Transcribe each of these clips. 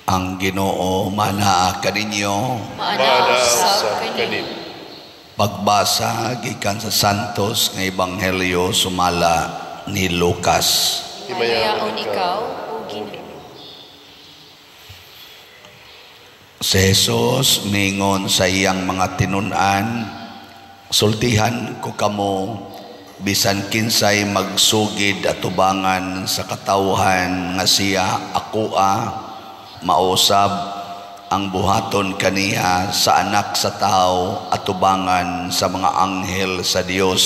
Ang Ginoo manaa kaninyo. Mana sa kanin. Pagbasa gikan sa Santos nga Ebanghelyo sumala ni Lucas. Himayaon ikaw o Ginoo. Si Jesus mingon sa iyang mga tinun-an, sultihan ko kamo bisan kinsay magsugid at tubangan sa katawhan nga siya akoa mausab ang buhaton kaniya sa anak sa tao at tubangan sa mga anghel sa Dios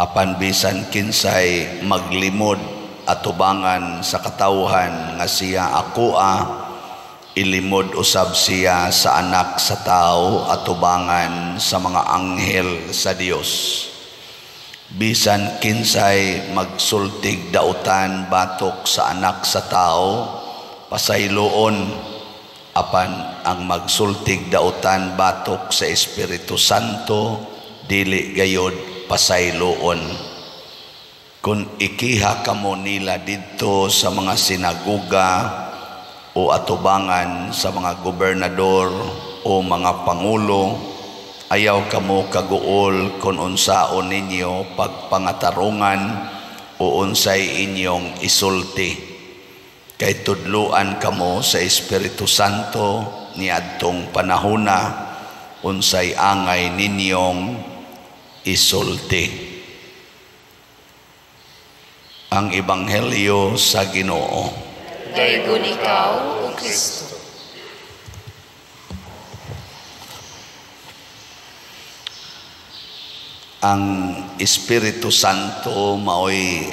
apan bisan kinsay maglimod at tubangan sa katawhan nga siya akoa ilimod usab siya sa anak sa tao at tubangan sa mga anghel sa Dios. Bisan kinsay magsultig dautan batok sa anak sa tao, pasayloon, apan ang magsultig dautan batok sa Espiritu Santo, dili gayod pasayloon. Kung ikiha kamo nila dito sa mga sinagoga, o atubangan sa mga gobernador o mga pangulo, ayaw kamo kaguol kung unsaon ninyo pagpangatarungan o unsay inyong isulti. Kay tudluan kamo sa Espiritu Santo niadtong panahona unsay angay ninyong isulti. Ang Ebanghelyo sa Ginoo. Daygon ikaw o Kristo. Ang Espiritu Santo maoy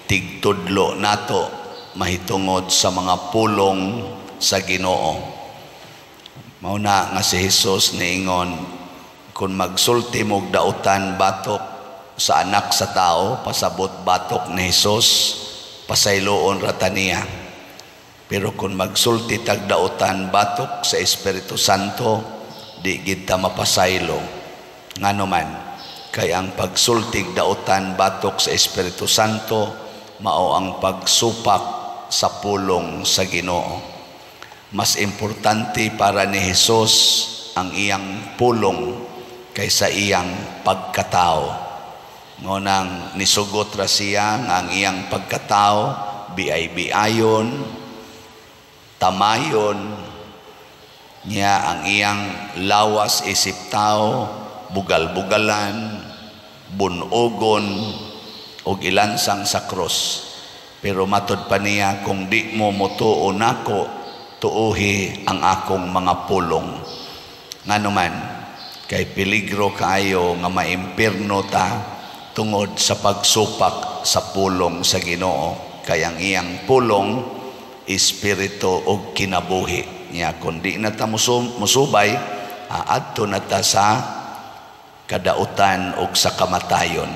tigtudlo nato mahitungod sa mga pulong sa Ginoo. Mauna nga si Jesus niingon, kung magsulti mog dautan batok sa anak sa tao, pasabot batok ni Jesus, pasayloon rataniya. Pero kung magsulti tagdautan batok sa Espiritu Santo, di kita mapasaylo. Ngano man, kay ang pagsultig dautan batok sa Espiritu Santo, mao ang pagsupak sa pulong sa Ginoo. Mas importante para ni Jesus ang iyang pulong kaysa iyang pagkatao. Ngunang nisugot ra siya nga ang iyang pagkatao, biay-biayon, tamayon niya ang iyang lawas isip tao, bugal-bugalan, bunogon o ilansang sa cross. Pero matod pa niya, kung di mo motuo nako, tuuhi ang akong mga pulong. Ngano man, kay peligro kayo nga maimpirno ta tungod sa pagsupak sa pulong sa Ginoo. Kay ang iyang pulong Espiritu o kinabuhi niya. Kundi na ta musubay, aadto na ta sa kadautan o sa kamatayon.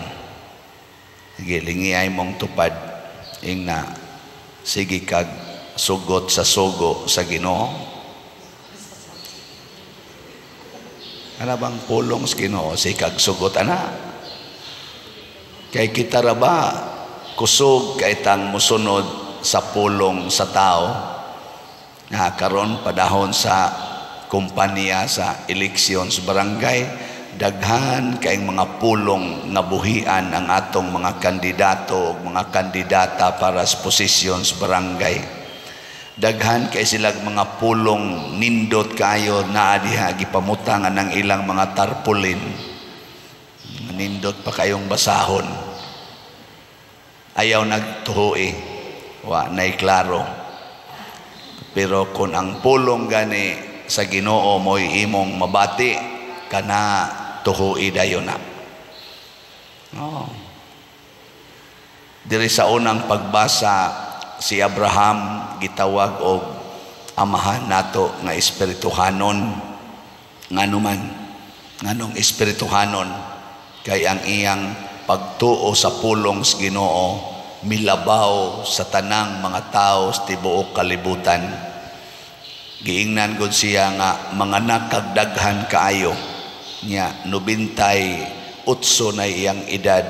Sige, lingiay mong tupad na sige kag sugot sa sugo sa Ginoo. Ano bang pulong sa Ginoo? Sige kag sugot ana. Kay kita ra ba kusog kay tang musunod sa pulong sa tao nga karon padahon sa kumpanya sa eleksyon sa barangay, daghan kay mga pulong nga buhian ang atong mga kandidato o mga kandidata para sa posisyon sa barangay. Daghan kay silang mga pulong nindot kayo naa diha gipamutangan ng ilang mga tarpaulin. Nindot pa kayong basahon. Ayaw nagtuhoi. Wa nay klaro. Pero kung ang pulong gani sa Ginoo mo'y imong mabati, kana tuhui dayon na. Oh. Diri sa unang pagbasa, si Abraham gitawag og amahan nato nga espirituhanon. Nganuman, nganong espirituhanon kay ang iyang pagtuo sa pulong sa Ginoo milabaw sa tanang mga tao sa tibuok kalibutan. Giingnan gud siya nga mga nakagdaghan kaayo niya 98 na iyang edad,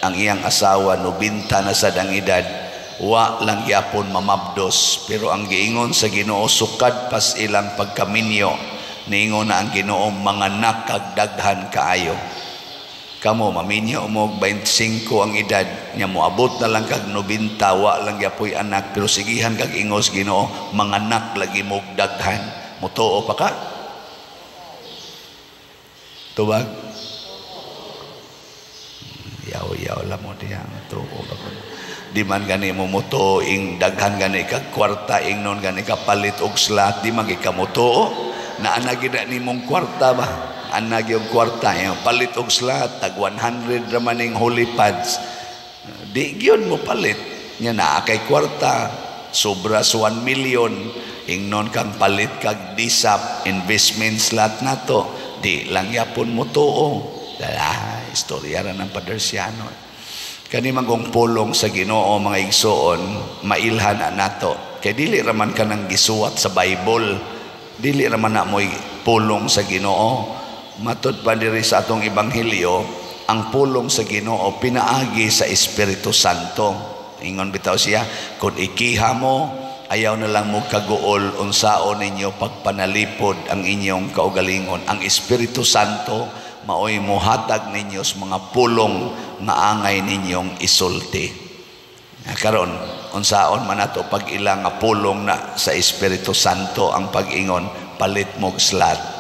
ang iyang asawa 90 na sad ang edad, wa lang yapon mamabdos, pero ang giingon sa Ginoo sukad pas ilang pagkaminyo, niingon na ang Ginoo mga nakagdaghan kaayo. Kamo maminyo mo 25 ang edad nya moabot na lang kag 90, wa lang yapoy anak, pero sigihan kag ingos Ginoo mga anak lagi mo daghan. Mutuo pa ka? Tubag? Yaw la mo diyan tuo ba ko. Di man gani mo mutuo ing daghan gani kag kwarta ingnon gani ka palit og slot, di man ka mutuo na ana gid ni mong kwarta ba? Anag yung kwarta yung palit og slot tag 100 raman ning holy pads, di gyud mo palit nya na kay kwarta sobra sa 1 million ingnon kang palit kag disap investment slot nato, di lang yapon mo tuo. Istorya ra ng Padersiano kani magong pulong sa Ginoo mga igsoon, mailhan na nato kay dili raman ka nang gisuwat sa Bible, dili raman na mo'y pulong sa Ginoo. Matod pa diri sa atong ebanghelyo, ang pulong sa Ginoo pinaagi sa Espiritu Santo. Ingon bitaw siya, kung ikiha mo, ayaw na lang mo kaguol unsaon ninyo pagpanalipod ang inyong kaugalingon. Ang Espiritu Santo maoy mohatag ninyo sa mga pulong nga angay ninyong isulti. Karon unsaon man nato pag ilang nga pulong na sa Espiritu Santo ang pag-ingon palit mo slot.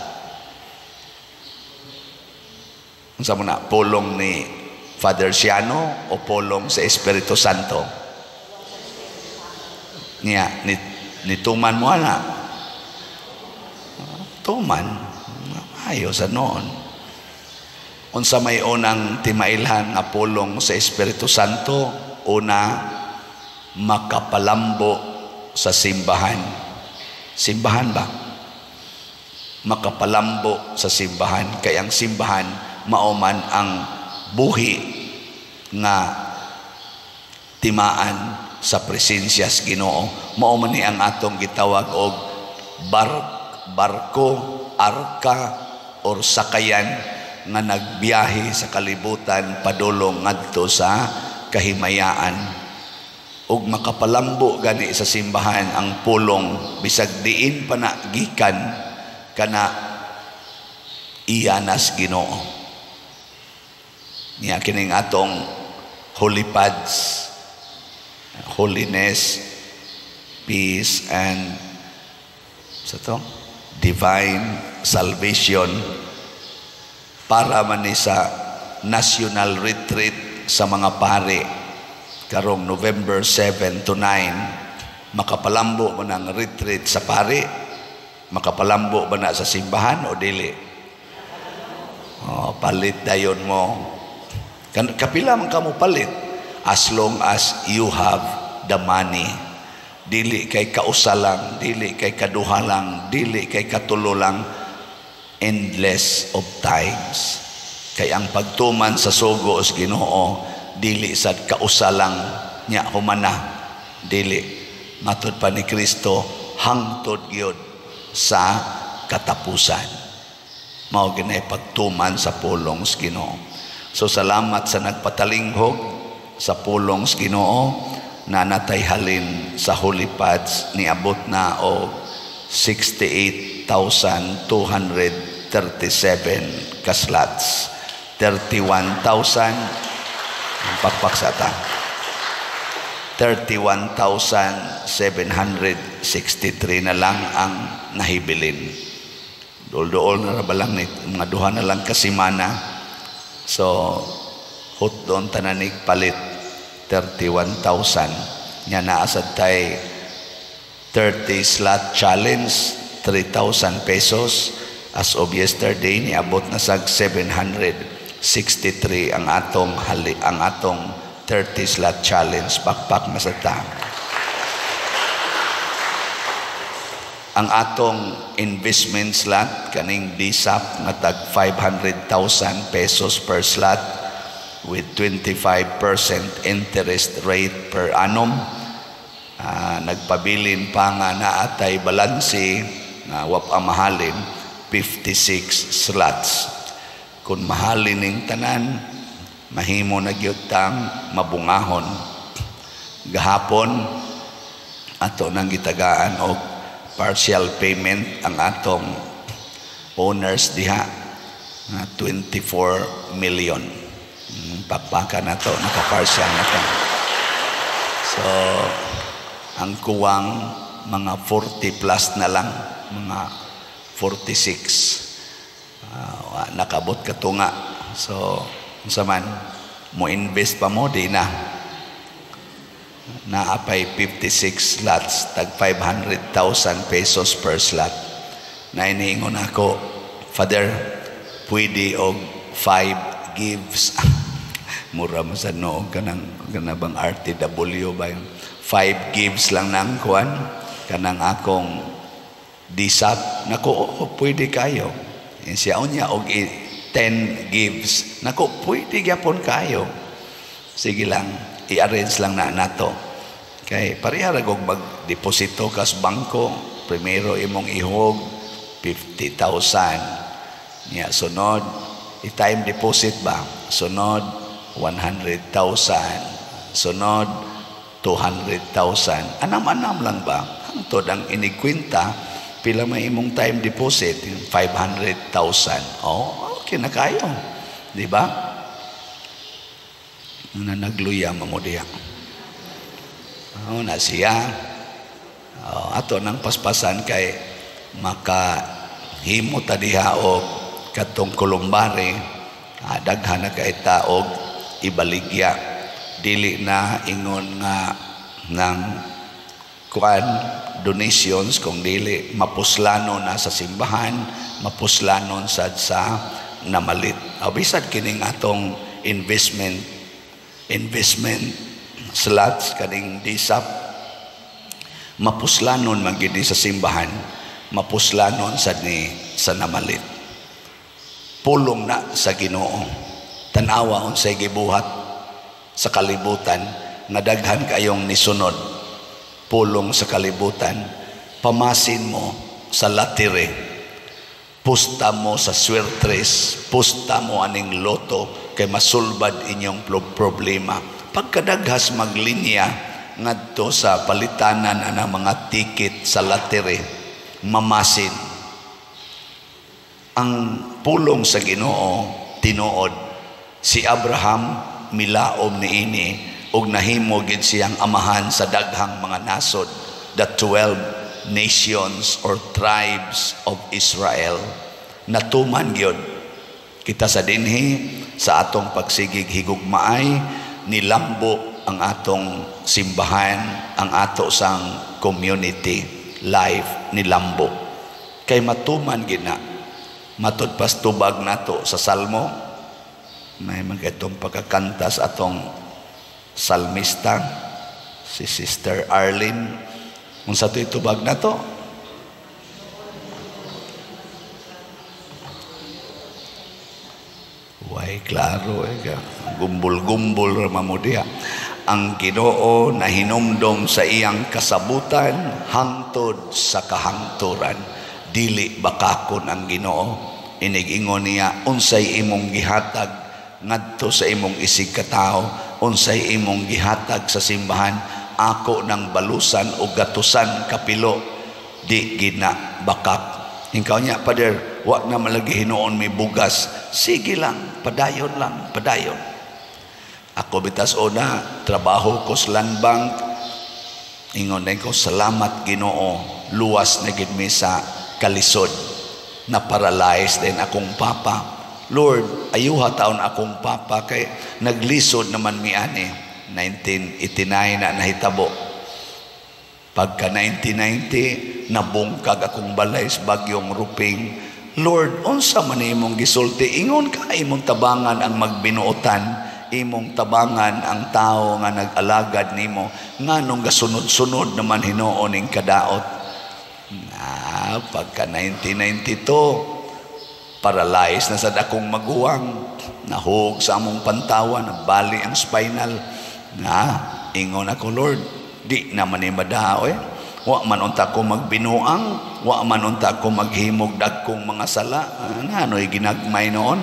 Unsa mo na pulong ni Father Siano o pulong sa Espiritu Santo? Niya ni tuman mo na. Tuman ayo sa noon. Unsa may unang timailhan nga pulong sa Espiritu Santo? Una, makapalambo sa simbahan. Simbahan ba? Makapalambo sa simbahan. Kaya ang simbahan mauman ang buhi nga timaan sa presensya sa Ginoo. Mauman ni ang atong gitawag og barko, arka or sakayan nga nagbiyahe sa kalibutan padulong ngadto sa kahimayaan. Ug makapalambo gani sa simbahan ang pulong bisag diin pa na gikan kana iyanas Ginoo. Niya kining atong holy pads, holiness, peace, and sa to divine salvation, para man ni sa national retreat sa mga pare karong November 7 to 9. Makapalambo man ang retreat sa pare, makapalambo ba na sa simbahan o dili? Palit dayon mo. Kapila man ka mo palit as long as you have the money. Dili kay kausa lang, dili kay kaduha lang, dili kay katulo lang, endless of times. Kay ang pagtuman sa sugo sa Ginoo dili sad kausa lang nya humana, dili matud pa ni Kristo hangtod gyud sa katapusan. Mao ginay pagtuman sa pulong sa Ginoo. So salamat sa nagpatalinghog sa pulong sa Ginoo na natay halin sa holy pads niabot na og 68,237 ka slots. 31,000 pakpaksata. 31,763 na lang ang nahibilin. Dool-dool na rabalang mga duha na lang kasimana. So, hot doon tananig palit 31,000. Nya naasad tay 30 slot challenge 3,000 pesos. As of yesterday niabot na sag 763 ang atong 30 slot challenge pakpak masata. Ang atong investment slot kaning disap nga tag 500,000 pesos per slot with 25% interest rate per annum. Nagpabilin pa nga naatay balansi nga wap mahalin 56 slots. Kung mahalin ning tanan mahimo na gyud tang mabungahon Gahapon ato nang gitagaan og partial payment ang atong owners diha na 24 million. Pakpakan na to, naka-partial na to. So ang kuwang mga 40 plus na lang, mga 46 nakabot katunga. So unsa man mo invest pa mo di na naapay 56 slots, tag 500,000 pesos per slot. Na iniingon ako, Father, pwede og 5 gives. Mura mo sa no, kanang bang RTW ba yung 5 gives lang nang kuan, kanang akong disap. Nako, pwede kayo. Siya unya og 10 gives. Nako, pwede gyapon kayo. Sige lang, i-arrange lang na nato. Kay pareha ra gog mag-deposito kas bangko, primero imong ihog 50,000. Nya sunod i-time deposit ba? Sunod 100,000. Sunod 200,000. Anam-anam lang ba? Hangtod ang inikwenta pila may imong time deposit 500,000. Oh, okay na kayo. Di ba? Na nagluya mo diya. Na siya ato nang paspasan kay makahimo ta diha og katong kulumbari, daghan na kay taog ibaligya, dili na ingon nga ng kuan donations, kung dili mapuslano na sa simbahan, mapuslanon sad sa namalit. Bisad kining atong investment slots kaning disap, mapuslanon man gid sa simbahan, mapuslanon sad ni sa namalit. Pulong na sa Ginoo. Tanawa unsay gibuhat sa kalibutan nga daghan kayong nisunod. Pulong sa kalibutan, pamasin mo sa latire, pusta mo sa swertres, pusta mo aning loto kay masulbad inyong problema. Pagkadaghas maglinya ngadto sa palitanan ana mga ticket sa latire, mamasin. Ang pulong sa Ginoo tinuod, si Abraham milaom niini ug nahimo gid siyang amahan sa daghang mga nasod, the 12 nations or tribes of Israel. Natuman gyud kita sa dinhi sa atong pagsigig higugmaay, nilambo ang atong simbahan, ang ato sang community life nilambo. Kay matuman gina, matod pas tubag nato sa salmo, may magatong pagkakanta sa atong salmista, si Sister Arlene. Unsa to itubag nato? Way klaro gumbul-gumbul mamudiha. Ang Ginoo na hinumdom sa iyang kasabutan hangtod sa kahangturan, dili bakakon ang Ginoo. Inig-ingon niya, unsay imong gihatag ngadto sa imong isig katao, unsay imong gihatag sa simbahan, ako nang balusan o gatusan kapilo, di gina bakak. Hingkaw niya, Pader, wag na malagi hinuon may bugas. Sige lang, padayon lang, padayon. Ako bitas una, trabaho ko sa land bank. Ingon din ko, salamat Ginoo, luwas na gid mi sa kalisod. Na-paralyze din akong papa. Lord, ayuha taon akong papa kay naglisod naman mi ani. 1989 na nahitabo. Pagka 1990, nabungkag akong balay sa bagyong Ruping. Lord, unsa man imong gisulti? Ingon ka imong tabangan ang magbinuotan, imong tabangan ang tao nga nag-alagad nimo, nganong gasunod-sunod naman hinuon ning kadaot. Pagka 1992, paralyzed na sad akong maguwang, nahug sa among pantawan, nabali ang spinal. Ingon ako, Lord, di naman ni madaoy. Wa man unta ko magbinuang, wa man unta ko maghimog dagkong mga sala. Ano'y ginagmay noon?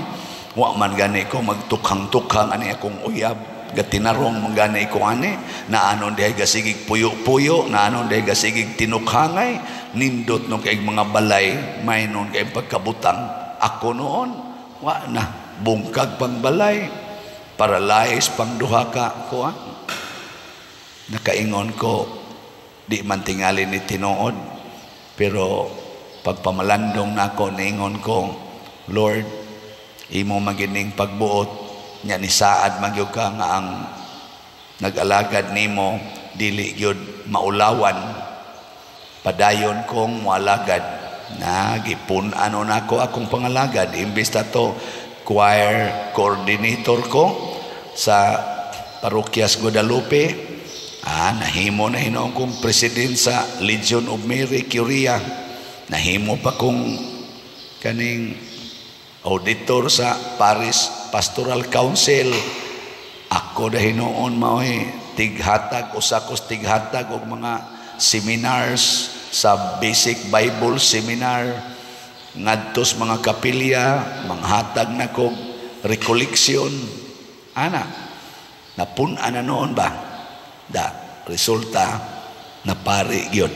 Wa man gani ko magtukhang-tukhang ani akong uyab. gatinarong manggani ko ani, na anon dihay gasigig puyo-puyo, na anon dihay gasigig tinukhangay, nindot nung kaig mga balay, may nun kaig pagkabutang. Ako noon, wa na, bungkag pang balay, paralyzed pang duha ka ko. Nakaingon ko, di man tingali ni tinuod, pero pagpamalandong na ako, naingon ko, Lord, imo magining pagbuot, nya ni saad magyud ka nga ang nag-alagad nimo dili gyud maulawan, padayon kong moalagad na gipun-ano nako akong pangalagad imbes ta to choir coordinator ko sa Parokyas Guadalupe, nahimo na hinoon kong president sa Legion of Mary Curia, nahimo pa kong kaning auditor sa Paris Pastoral Council. Ako dahil noon mao'y tighatag, usakos tighatag o mga seminars sa Basic Bible Seminar, ngadtos mga kapilya, manghatag na kog recollection. Napun-an na noon ba? Resulta, napari yun.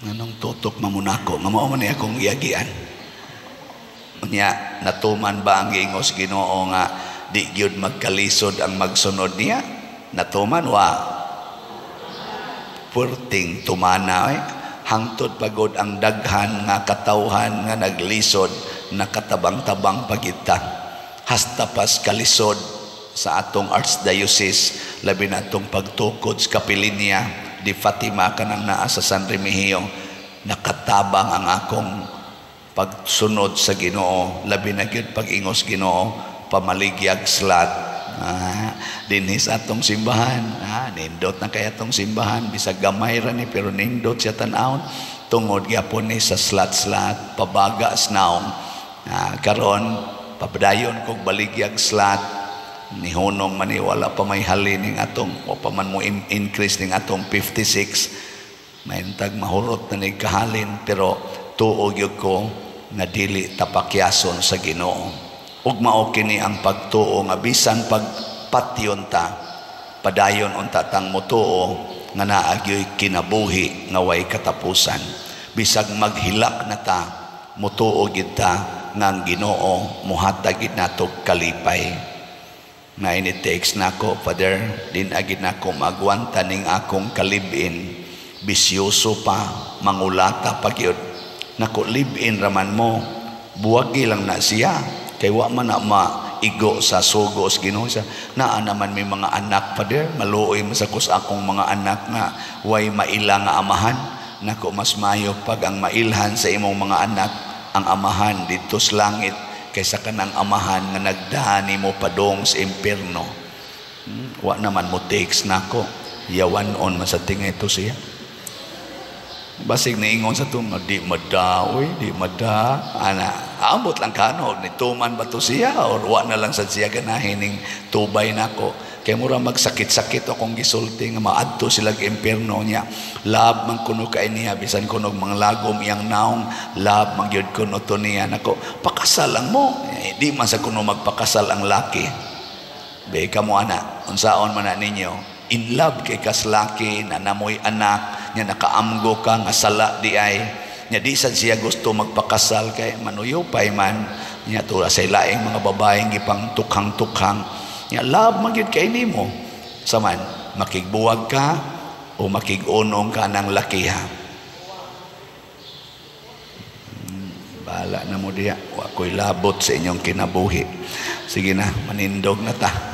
Anong tutok mamunako? Nga mao man akong iyagian. Nya natuman ba ang giingos Ginoo nga di gyud magkalisod ang magsunod niya? Natuman wa. Puerting tumana hangtod pagod ang daghan nga katawhan nga naglisod nakatabang-tabang pagita. Hasta pas kalisod sa atong archdiocese labi na atong pagtukod sa Kapilinya di Fatima kanang naa sa San Remigio, nakatabang ang akong pagsunod sa Ginoo, labi na gyud pag-ingos Ginoo, pamaligyag slat. Dinhi sa atong simbahan, nindot na kay atong simbahan, bisag gamay ra ni pero nindot siya tan-awon tungod gyapon ni sa slat-slat, pabaga snaong. Karon papadayon kog baligyag slat, nihunong man wala pa may halin ning atong o pa man mo increase ning atong 56, maintag mahurot na ni kahalin, pero tuog yun ko nga dili tapakyason sa Ginoo. Ug mao kini ang pagtuo nga bisan pagpatyon ta, padayon unta tang motuo nga naagyoy kinabuhi nga way katapusan. Bisag maghilak na ta, motuo gid ta nga ang Ginoo muhatag gid nato kalipay. Na ini text nako, Father, din agid nako magwanta ning akong kalibin, bisyoso pa, mangulata pa gyud. Nako live-in raman mo, buwagi lang na siya, kay wa man na maigo sa sugos Ginoo siya. Naa naman may mga anak pa der, maluoy masakos akong mga anak nga way maila nga amahan. Nako mas mayo pag ang mailhan sa imong mga anak ang amahan dito sa langit kaysa kanang amahan nga nagdani mo padong sa impierno. Wa naman mo takes nako, yawan-on man sa tingay ito siya. Basig niingon sa tuma, di madaoy, di mada. Ambot lang kano, nituman ba to siya? Or wa na lang sa siya ganahin ning tubay nako. Kaya mura magsakit-sakit akong gisulti nga maadto sila impierno niya. Lab man kuno kay niya, bisan kuno mga lagom iyang naong, lab man gyud kuno to niya nako. Pakasal lang mo. Di man sa kuno magpakasal ang laki. Be kamo ana, unsaon man na ninyo? In love kay kaslaki na namoy anak nya nakaamgo ka nga sala di ay nya di sad siya gusto magpakasal kay manuyopay man nya tula sa laing mga babaeng gipang tukhang-tukhang nya love magyud kay nimo saman makigbuwag ka o makigunong ka ng lakiha. Bahala na mo diya, wa ko'y labot sa inyong kinabuhi. Sige na, manindog na ta.